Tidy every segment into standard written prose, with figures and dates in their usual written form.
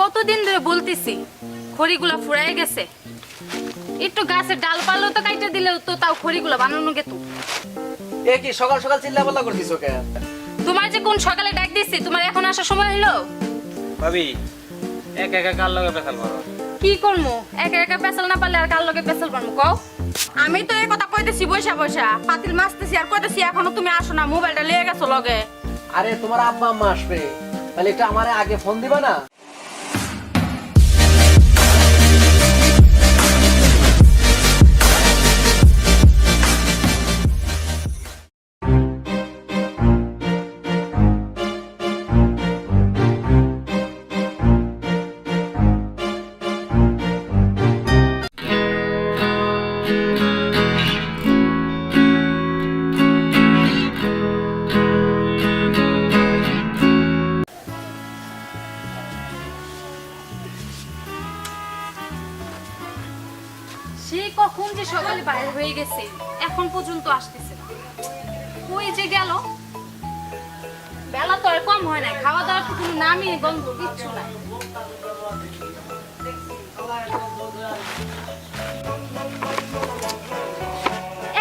কতদিন ধরে বলতেছি খড়িগুলা ফুরাই গেছে, একটু গাছের ডাল পারলেও তো কাইটা দিলেও তো তাও খড়িগুলা বানানো গেত। এ কি সকাল সকাল চিল্লাপাল্লা করছিস কেন? তোমার যে কোন সকালে ডাক দিছি, তোমার এখন আসার সময় হলো? ভাবি একা একা কার লগে পেছাল করো? কি করবো, একা একা পেছাল না পারলে আর কার লগে পেছাল পারবো কও? আমি তো এই কথা কইতেছি বৈশা বৈশা পাতিল মাছতেছি আর কইতেছি এখনো তুমি আসো না, মোবাইলটা লিয়ে গেছো লগে। আরে তোমার আব্বা আম্মা আসবে, তাহলে একটু আমারে আগে ফোন দিবা না? সেই কখন যে সকালে বাইরে হয়ে গেছে, এখন পর্যন্ত আসতেছে না। কই যে গেল? বেলা তো আর কম হয় না, খাওয়া দাওয়ার তো কোনো নামই গন্ধ কিচ্ছু নাই।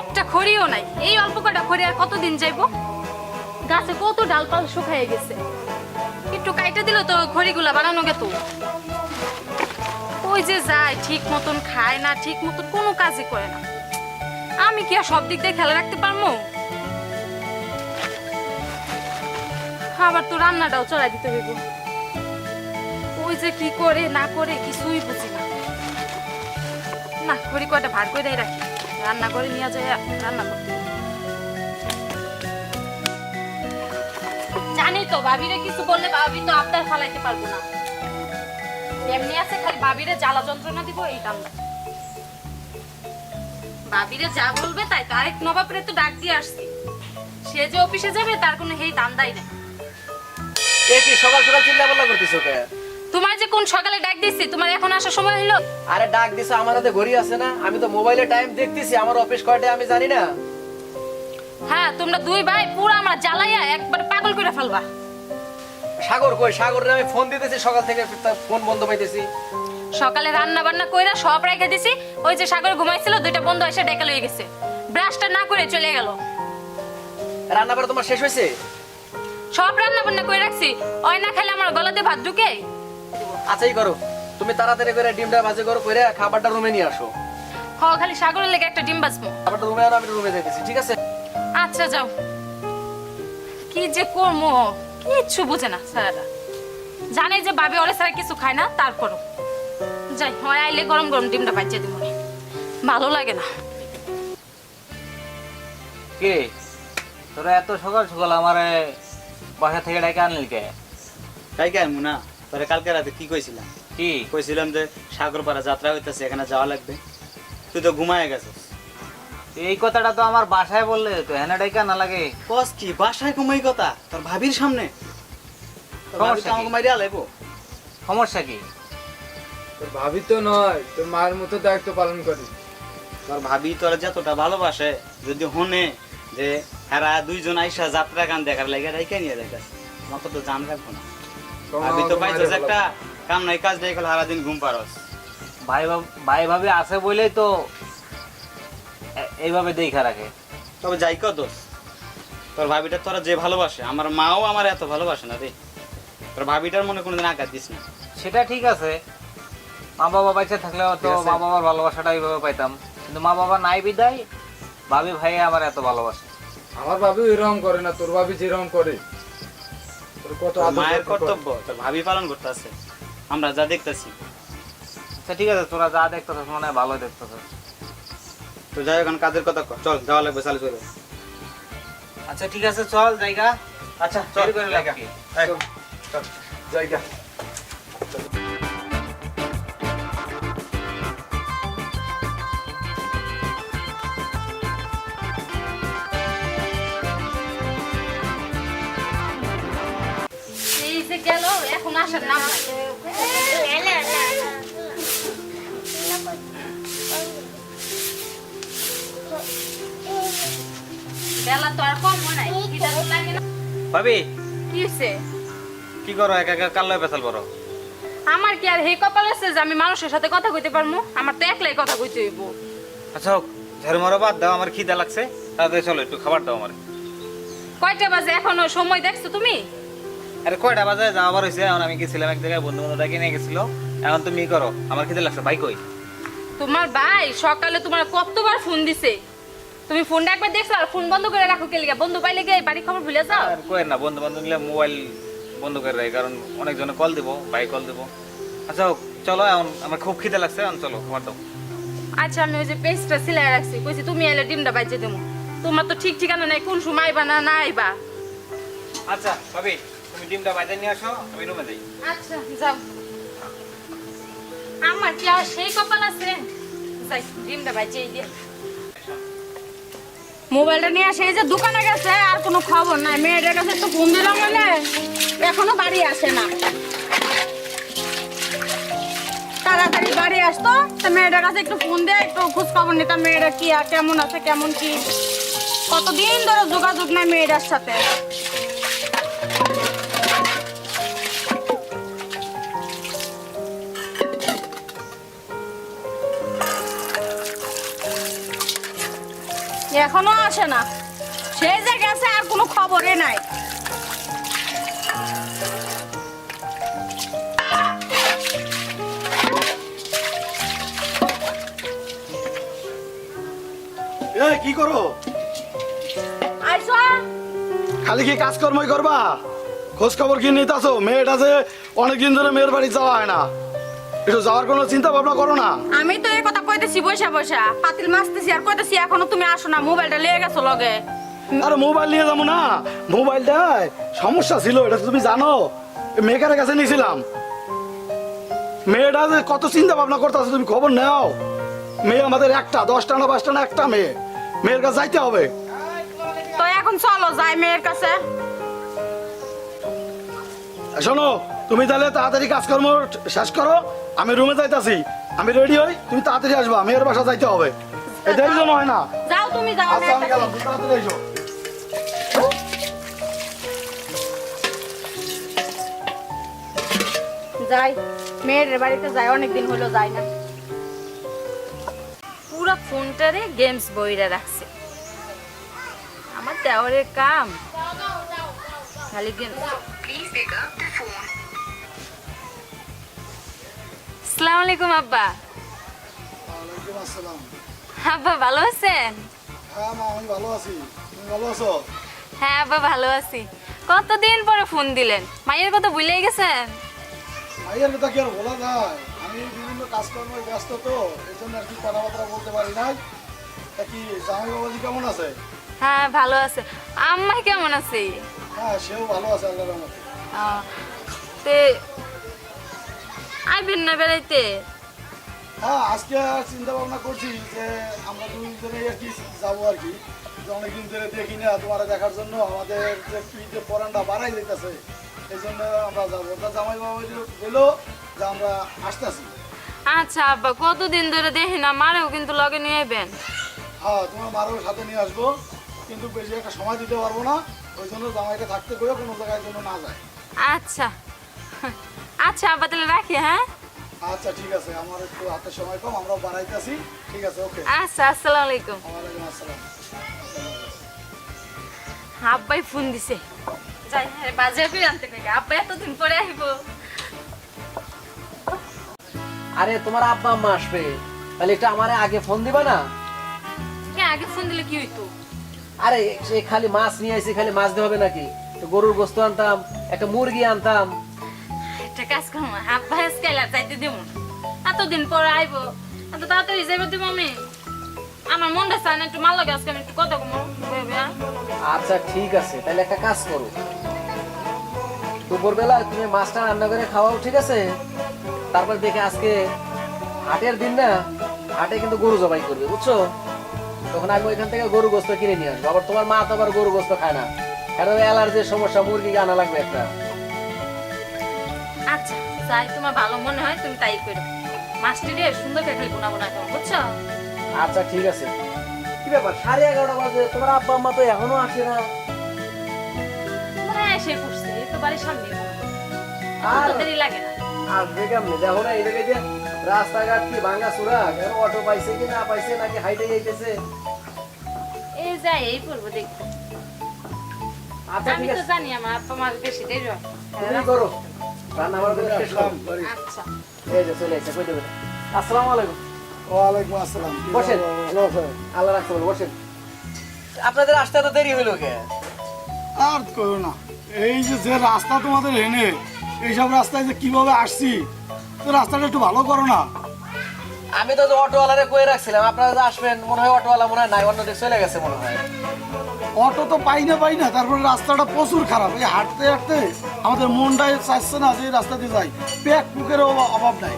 একটা খড়িও নাই, এই অল্প কটা খড়ি আর কতদিন যাইবো? গাছে কত ডালপাল শুকায় গেছে, একটু কাইটা দিল তো খড়িগুলা বানানো গেত। ওই যে যায় ঠিক মতন খায় না, ঠিক মতন কোনো কাজই করে না। আমি কি আর সব দিক দিয়ে খেলা রাখতে পারবো? আবার তো রান্নাটাও চড়াই দিতে হইব। ওই যে কি করে না করে কিছুই বুঝি না। না, খড়ি কয়টা ভার করে রাখি, রান্না করে নিয়ে যায় রান্না করতে। জানি তো ভাবিরে কিছু বললে ভাবি তো আবদার ফালাইতে পারবো না। এমনি আছে খালি ভাবিরে জ্বালা যন্ত্রণা দিব এই দাম। ভাবিরে যা বলবে তাই তো। আরেক নবাবরে তো ডাক দিয়ে আসছি, সে যে অফিসে যাবে তার কোনো হেই দান্দাই নাই। এ কি সকাল সকাল চিল্লাপাল্লা করছিস কেন? তোমার যে কোন সকালে ডাক দিছি, তোমার এখন আসার সময় হলো? আরে ডাক দিছো, আমার হাতে ঘড়ি আছে না? আমি তো মোবাইলে টাইম দেখতেছি, আমার অফিস কয়টায় আমি জানি না। হ্যাঁ, তোমরা দুই ভাই পুরো আমার জ্বালাইয়া একবার পাগল করে ফেলবা। সাগর কই? সাগরে আমি ফোন দিতেছি সকাল থেকে, ফোন বন্ধ পাইতেছি। সকালে রান্না বান্না কইরা সব রেখে দিছি, ওই যে সাগর ঘুমাইছিল দুইটা বন্ধু এসে ডেকে লয়ে গেছে, ব্রাশটা না করে চলে গেল। রান্না বান্না তোমার শেষ হয়েছে? সব রান্না বান্না করে রাখছি, ওই না খেলে আমার গলাতে ভাত ঢুকে। আচ্ছাই করো, তুমি তাড়াতাড়ি করে ডিমটা ভাজি করো, করে খাবারটা রুমে নিয়ে আসো। হ, খালি সাগরের লেগে একটা ডিম বাজবো। খাবারটা রুমে আনো, আমি রুমে যাইতেছি, ঠিক আছে? আচ্ছা যাও। কি যে করবো কিচ্ছু বুঝে না স্যাররা, জানে যে ভাবি ওরে ছাড়া কিছু খায় না, তারপরও যাই হয় আইলে গরম গরম ডিমটা বাজিয়ে দিব। ভালো লাগে না। কে তোরা এত সকাল সকাল আমারে বাসা থেকে ডেকে আনলি কে? তাই কেন না, তোরে কালকে রাতে কি কইছিলাম? কি কইছিলাম যে সাগরপাড়া যাত্রা হইতাছে, এখানে যাওয়া লাগবে। তুই তো ঘুমায় গেছিস। এই কথাটা তো আমার বাসায় বললে তো, হেনা ডেকে না লাগে? কস কি বাসায় ঘুমাই কথা তোর ভাবির সামনে? তোর ভাবি তো সমস্যা কি? আমাকে মাইরা লাইবো। সমস্যা কি? তোর ভাবি তো নয়, তোর মায়ের মতো দায়িত্ব পালন করি। তোর ভাবি তোর যতটা ভালোবাসে, যদি হনে যে হেরা দুইজন আইসা যাত্রা গান দেখার লাগে রাইখা নিয়ে দেখাস, আমাকে তো জান রাখবো না। ভাবি তো পাইছস একটা কাম নাই কাজ নাই, খালি সারাদিন ঘুম পারস। ভাই ভাবি আছে বলেই তো এইভাবে দেখা রাখে। তবে যাই কর দোষ, তোর ভাবিটা তোরা যে ভালোবাসে, আমার মাও আমার এত ভালোবাসে না রে। তোর ভাবিটার মনে কোনোদিন আঘাত দিস না। সেটা ঠিক আছে, মা বাবা বেঁচে থাকলেও তো ঠিক আছে। মা বাবার ভালোবাসাটা এইভাবে পাইতাম, কিন্তু মা বাবা নাই বিদায় ভাবি ভাই আমার এত ভালোবাসে। আমার ভাবি এরকম করে না, তোর ভাবি যেরকম করে। তোর কত তোর আদর মায়ের যত্ন করে। কর্তব্য তোর ভাবি পালন করতে আছে, আমরা যা দেখতেছি। আচ্ছা ঠিক আছে, তোরা যা দেখতেছিস মনে হয় ভালোই দেখতেছিস। তো যাই এখন কাজের কথা কর, চল যাওয়া লাগবে, চালু চলে। আচ্ছা ঠিক আছে, চল জায়গা। আচ্ছা চল দেরি করে লাভ কি? চল, চল, জায়গা। এই যে গেল, এখন আসার নাম নাই। বেলা তো আর কম হয় নাই, খিদা তো লাগে না। ভাবি কি হইছে? কি করো একা একা কাল্লা পেছাল বড়? আমার কি আর হে কপাল আছে যে আমি মানুষের সাথে কথা কইতে পারবো? আমার তো একলাই কথা কইতে হইব। আচ্ছা হোক, ঝাড়ু মারো বাদ দাও, আমার খিদা লাগছে, তাড়াতাড়ি চলো একটু খাবার দাও আমার। কয়টা বাজে এখনো সময় দেখছো তুমি? আরে কয়টা বাজে যাওয়ার হয়েছে, এখন আমি গেছিলাম এক জায়গায়, বন্ধু বান্ধব ডাকে নিয়ে গেছিল, এখন তুমি করো, আমার খিদে লাগছে। ভাই কই? তোমার ভাই সকালে তোমার কতবার ফোন দিছে, তুমি ফোনটা একবার দেখছো আর ফোন বন্ধ করে রাখো কে লিগা? বন্ধু পাইলে গিয়ে বাড়ি খবর ভুলে যাও? আর কই না, বন্ধু বান্ধব নিলে মোবাইল বন্ধ করে রাখি, কারণ অনেকজনে কল দিব, ভাই কল দিব। আচ্ছা হোক, চলো, এখন আমার খুব খিদে লাগছে, এখন চলো খাবার দাও। আচ্ছা আমি ওই যে পেস্টটা সিলাই রাখছি, কইছি তুমি এলে ডিমটা বাইচে দেবো। তোমার তো ঠিক ঠিকানা নাই কোন সময় আইবা না না আইবা। আচ্ছা ভাবি, তুমি ডিমটা বাইরে নিয়ে আসো, আমি রুমে যাই। আচ্ছা যাও। আমার কি আর সেই কপাল আছে? যাই ডিমটা বাইচে দিয়ে। মোবাইলটা নিয়ে আসে এই যে দোকানে গেছে, আর কোনো খবর নাই। মেয়েটার কাছে তো ফোন দিলাম বলে এখনো বাড়ি আসে না। তাড়াতাড়ি বাড়ি আসতো, তা মেয়েটার কাছে একটু ফোন দিয়ে একটু খোঁজ খবর নিতাম, মেয়েটা কি আর কেমন আছে কেমন কি। কতদিন ধরে যোগাযোগ নাই মেয়েটার সাথে। এখনো আসে না, সে যে গেছে আর কোনো খবরই নাই। এই কি করো? আইসো খালি কি কাজকর্মই করবা? খোঁজ খবর কি নিতেছো? মেয়েটা যে অনেকদিন ধরে মেয়ের বাড়ি যাওয়া হয় না, একটু যাওয়ার কোনো চিন্তা ভাবনা করো না? আমি তো এই কথা কইতেছি বসা বসা, পাতিল মাছতেছি আর কইতেছি এখনো তুমি আসো না। মোবাইলটা লিয়ে গেছো লগে। আরে মোবাইল নিয়ে যাবো না, মোবাইলটায় সমস্যা ছিল, এটা তো তুমি জানো। মেয়েটার কাছে নিয়েছিলাম, মেয়েটা যে কত চিন্তা ভাবনা করতেছে তুমি খবর নাও। মেয়ে আমাদের একটা, 10টা না 5টা না একটা মেয়ে, মেয়ের কাছে যাইতে হবে। তো এখন চলো যাই মেয়ের কাছে। শোনো, তুমি তাহলে তাড়াতাড়ি কাজকর্ম শেষ করো, আমি রুমে যাইতাছি, আমি রেডি হই, তুমি তাড়াতাড়ি আসবা, মেয়ের বাসা যাইতে হবে, এদের জন্য হয় না। যাও তুমি যাও। আচ্ছা আমি গেলাম, তুমি তাড়াতাড়ি এসো। যাই মেয়ের বাড়িতে যাই, অনেকদিন হলো যাই না। পুরা ফোনটারে গেমস বইরা রাখছে। আমার দেওয়ারের কাম খালি গেম। আসসালামু আলাইকুম আব্বা। ওয়ালাইকুম আসসালাম। আব্বা ভালো আছেন? হ্যাঁ মা, আমি ভালো আছি, তুমি ভালো আছো? হ্যাঁ আব্বা ভালো আছি। কতদিন পরে ফোন দিলেন, মায়ের কথা ভুলেই গেছেন? ভাইয়ের কথা কি আর বলা যায়, আমি বিভিন্ন কাজকর্মে ব্যস্ত তো, এই জন্য আর কি কথাবার্তা বলতে পারি না। তা কি জামাই বাবাজি কেমন আছে? হ্যাঁ ভালো আছে। আম্মা কেমন আছে? হ্যাঁ সেও ভালো আছে আল্লাহর রহমতে। তে আইবেন না বেড়াইতে? হ্যাঁ আজকে চিন্তা ভাবনা করছি যে আমরা দুজনে আর কি যাবো আর কি, যে অনেকদিন ধরে দেখি না তোমার দেখার জন্য, আমাদের যে পিঠে পরানটা বাড়াই যেতেছে, এই জন্য আমরা যাবো। তা জামাই বাবাজি বললো যে আমরা আসতেছি। আচ্ছা আব্বা, কতদিন ধরে দেখি না, মারেও কিন্তু লগে নিয়ে আইবেন। হ্যাঁ তোমার মারও সাথে নিয়ে আসবো, কিন্তু বেশি একটা সময় দিতে পারবো না, ওই জন্য জামাইকে থাকতে করে কোনো জায়গায় জন্য না যায়। আচ্ছা আচ্ছা আব্বা তাহলে রাখি। হ্যাঁ আচ্ছা ঠিক আছে, আমার একটু হাতে সময় কম, আমরাও বাড়াইতেছি। ঠিক আছে, ওকে। আচ্ছা, আসসালামু আলাইকুম। ওয়ালাইকুম আসসালাম। আব্বাই ফোন দিছে, যাই হ্যাঁ বাজার করে আনতে কই। আব্বা এতদিন পরে আইবো। আরে তোমার আব্বা আম্মা আসবে, তাহলে একটু আমারে আগে ফোন দিবা না? হ্যাঁ আগে ফোন দিলে কি হইতো? আরে সে খালি মাছ নিয়ে আসি, খালি মাছ দিয়ে হবে নাকি? তো গরুর গোস্ত আনতাম, একটা মুরগি আনতাম। একটা কাজ করবো, আব্বা আজকে আর যাইতে দেবো না। এতদিন পরে আইবো, এত তাড়াতাড়ি যাইবো দেবো আমি? আমার মনটা চায় না একটু মাল লাগে, আজকে আমি একটু কথা কমো। আচ্ছা ঠিক আছে, তাহলে একটা কাজ করো, দুপুরবেলা তুমি মাছটা রান্না করে খাওয়াও, ঠিক আছে? তারপর দেখে আজকে হাটের দিন না, হাটে কিন্তু গরু জবাই করবে, বুঝছো? তখন আমি ওইখান থেকে গরু গোস্ত কিনে নিয়ে আসবো। আবার তোমার মা তো আবার গরু গোস্ত খায় না, কারণ অ্যালার্জির সমস্যা, মুরগি আনা লাগবে একটা। আচ্ছা যাই তোমার ভালো মনে হয় তুমি তাই করো। মাছটি রে সুন্দর করে খালি বোনা বোনা করো, বুঝছো? আচ্ছা ঠিক আছে। কি ব্যাপার, 11:30 বাজে, তোমার আব্বা আম্মা তো এখনো আসে না? মনে হয় এসে পড়ছে, এই তো বাড়ির সামনে। অত দেরি লাগে না। আসবে কেমনে দেখো না এই জায়গায় যে রাস্তাঘাট কি ভাঙা চূড়া অটো পাইছে কি না পাইছে নাকি হাইটে যাইতেছে। এই যাই এই পড়বো দেখবো। আচ্ছা আমি ঠিক তো আছে জানি আমার আপা মার বেশি দেরি হয়। তুমি করো রান্না বান্না করে শেষ করো। আচ্ছা এই যে চলে এসে কই দেবে। আসসালামু আলাইকুম। ওয়ালাইকুম আসসালাম। বসেন। ভালো আছেন? আল্লাহ রাখতে বলো বসেন। আপনাদের আসতে তো দেরি হইলো কে? আর করো না, এই যে যে রাস্তা তোমাদের এনে এইসব রাস্তায় যে কিভাবে আসছি, তো রাস্তাটা একটু ভালো করো না। আমি তো অটোওয়ালারে কয়ে রাখছিলাম আপনারা যে আসবেন, মনে হয় অটোওয়ালা মনে হয় নাই, অন্য দিকে চলে গেছে মনে হয়। অটো তো পাই না, তারপরে রাস্তাটা প্রচুর খারাপ। এই হাঁটতে হাঁটতে আমাদের মনটাই চাইছে না যে এই রাস্তা দিয়ে যাই, পেট পুকেরও অভাব নাই।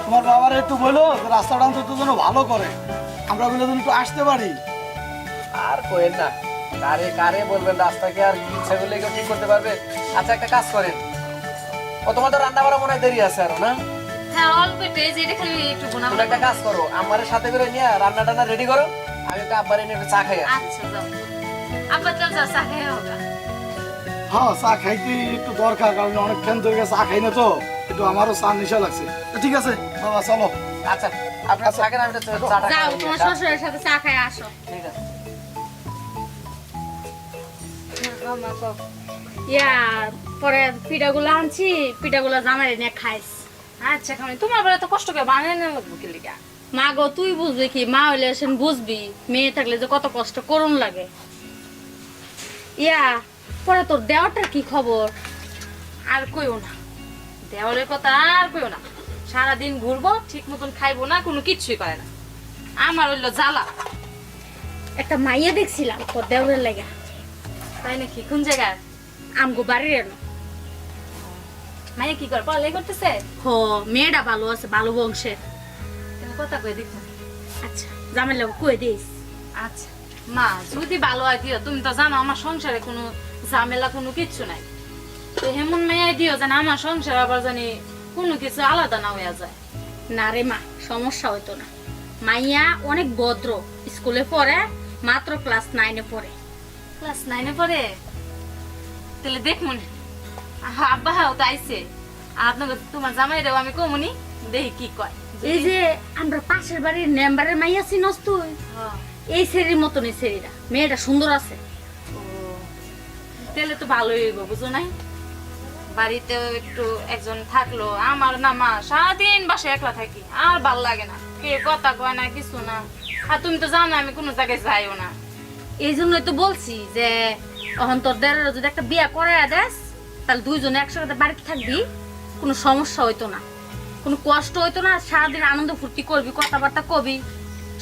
তোমার বাবার একটু বলো যে রাস্তাটা অন্তত যেন ভালো করে, আমরা বলে যেন একটু আসতে পারি। আর কোয়েন না, কারে কারে বলবেন, রাস্তাকে আর ইচ্ছা করলে কেউ ঠিক করতে পারবে? আচ্ছা একটা কাজ করেন, ও তোমার তো রান্না করা মনে হয় দেরি আছে আরো না? হ্যাঁ অল্প একটু, এই যে এটা খালি একটু বোনা। তুমি একটা কাজ করো, আমারে সাথে করে নিয়ে রান্না টান্না রেডি করো, আমি তো আব্বারে নিয়ে একটু চা খাই আসি। আচ্ছা যাও। আব্বা চল যাও চা খেয়ে হোগা। হ্যাঁ, চা খাইতে একটু দরকার, কারণ অনেকক্ষণ ধরে চা খাই না তো, একটু আমারও চা নেশা লাগছে। তো ঠিক আছে বাবা, চলো। আচ্ছা আপনার থাকেন, আমি একটু চাটা যাও খাই। তোমার শ্বশুরের সাথে চা খাই আসো। ঠিক আছে। ইয়া পরে পিঠাগুলো আনছি, পিঠাগুলো জামাই নিয়ে খাইস। আচ্ছা খামি, তোমার বলে তো কষ্ট করে বানিয়ে না লাগবো কি লিগা। মা গো তুই বুঝবি কি, মা হইলে এসে বুঝবি মেয়ে থাকলে যে কত কষ্ট করুন লাগে। ইয়া পরে তোর দেওয়াটার কি খবর? আর কইও না, দেওয়ালের কথা আর কইও না। সারাদিন ঘুরবো, ঠিক মতন খাইবো না, কোনো কিচ্ছুই করে না। আমার হইলো জ্বালা। একটা মাইয়া দেখছিলাম তোর দেওরের লাগা, তাই নাকি? কোন জায়গায়? আমগো বাড়ির এনো। মাইয়া কি করে, পড়ালেই করতেছে? হ, মেয়েটা ভালো আছে, ভালো বংশের। তুমি কথা কই দেখো। আচ্ছা জামাই লোক কই দিস। আচ্ছা মা, যদি ভালো হয় দিও। তুমি তো জানো আমার সংসারে কোনো ঝামেলা কোনো কিচ্ছু নাই। তো হেমন মেয়ে দিও যেন আমার সংসার আবার জানি কোনো কিছু আলাদা না হইয়া যায়। না রে মা, সমস্যা হইতো না। মাইয়া অনেক ভদ্র, স্কুলে পড়ে, মাত্র ক্লাস 9-এ পড়ে। ক্লাস 9-এ পড়ে? তাহলে দেখ মনে আব্বা হাও তো আইসে, আপনাকে তোমার জামাইরাও আমি কমুনি, দেখি কি কয়। এই যে আমরা পাশের বাড়ির মেম্বারের মাইয়া চিনস তুই? হ্যাঁ। এই সেরির মতনই সেরিরা, মেয়েটা সুন্দর আছে। ও, তাহলে তো ভালোই হইব, বুঝো নাই? বাড়িতেও একটু একজন থাকলো। আমার না মা, সারাদিন বাসায় একলা থাকি, আর ভাল লাগে না। কে কথা কয় না, কিছু না। আর তুমি তো জানো আমি কোনো জায়গায় যাইও না। এই জন্যই তো বলছি যে এখন তোর দেড়ের যদি একটা বিয়া করাইয়া দেস, তাহলে দুইজনে একসাথে বাড়িতে থাকবি, কোনো সমস্যা হইতো না, কোনো কষ্ট হইতো না। সারাদিন আনন্দ ফুর্তি করবি, কথাবার্তা কবি,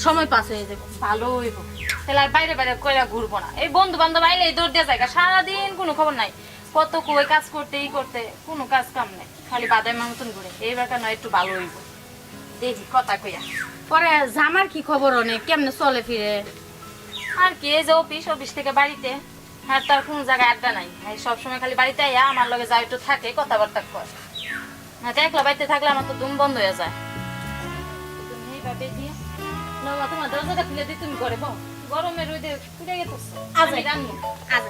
সময় পাস হয়ে যাবে। ভালো হইব। তাহলে আর বাইরে বাইরে কইরা ঘুরবো না। এই বন্ধু বান্ধব আইলে এই দৌড় দিয়ে যায়, সারাদিন কোনো খবর নাই। কত কই কাজ করতে ই করতে, কোনো কাজ কাম নাই, খালি বাদাম মতন ঘুরে। এইবার কেন একটু ভালো হইব, দেখি কথা কইয়া। পরে জামার কি খবর, অনেক কেমনে চলে ফিরে? আর কি, এই যে অফিস থেকে বাড়িতে, হ্যাঁ তার কোনো জায়গায় আড্ডা নাই। হ্যাঁ সবসময় খালি বাড়িতে আইয়া আমার লগে যা একটু থাকে, কথাবার্তা কয়। হ্যাঁ একলা বাড়িতে থাকলে আমার তো দুম বন্ধ হয়ে যায়। তুমি এইভাবে দিয়ে তোমার দরজাটা খুলে দিয়ে তুমি ঘরে বউ, গরমের রোদে পুড়ে গেছে। আজ আমি রান্না। আজ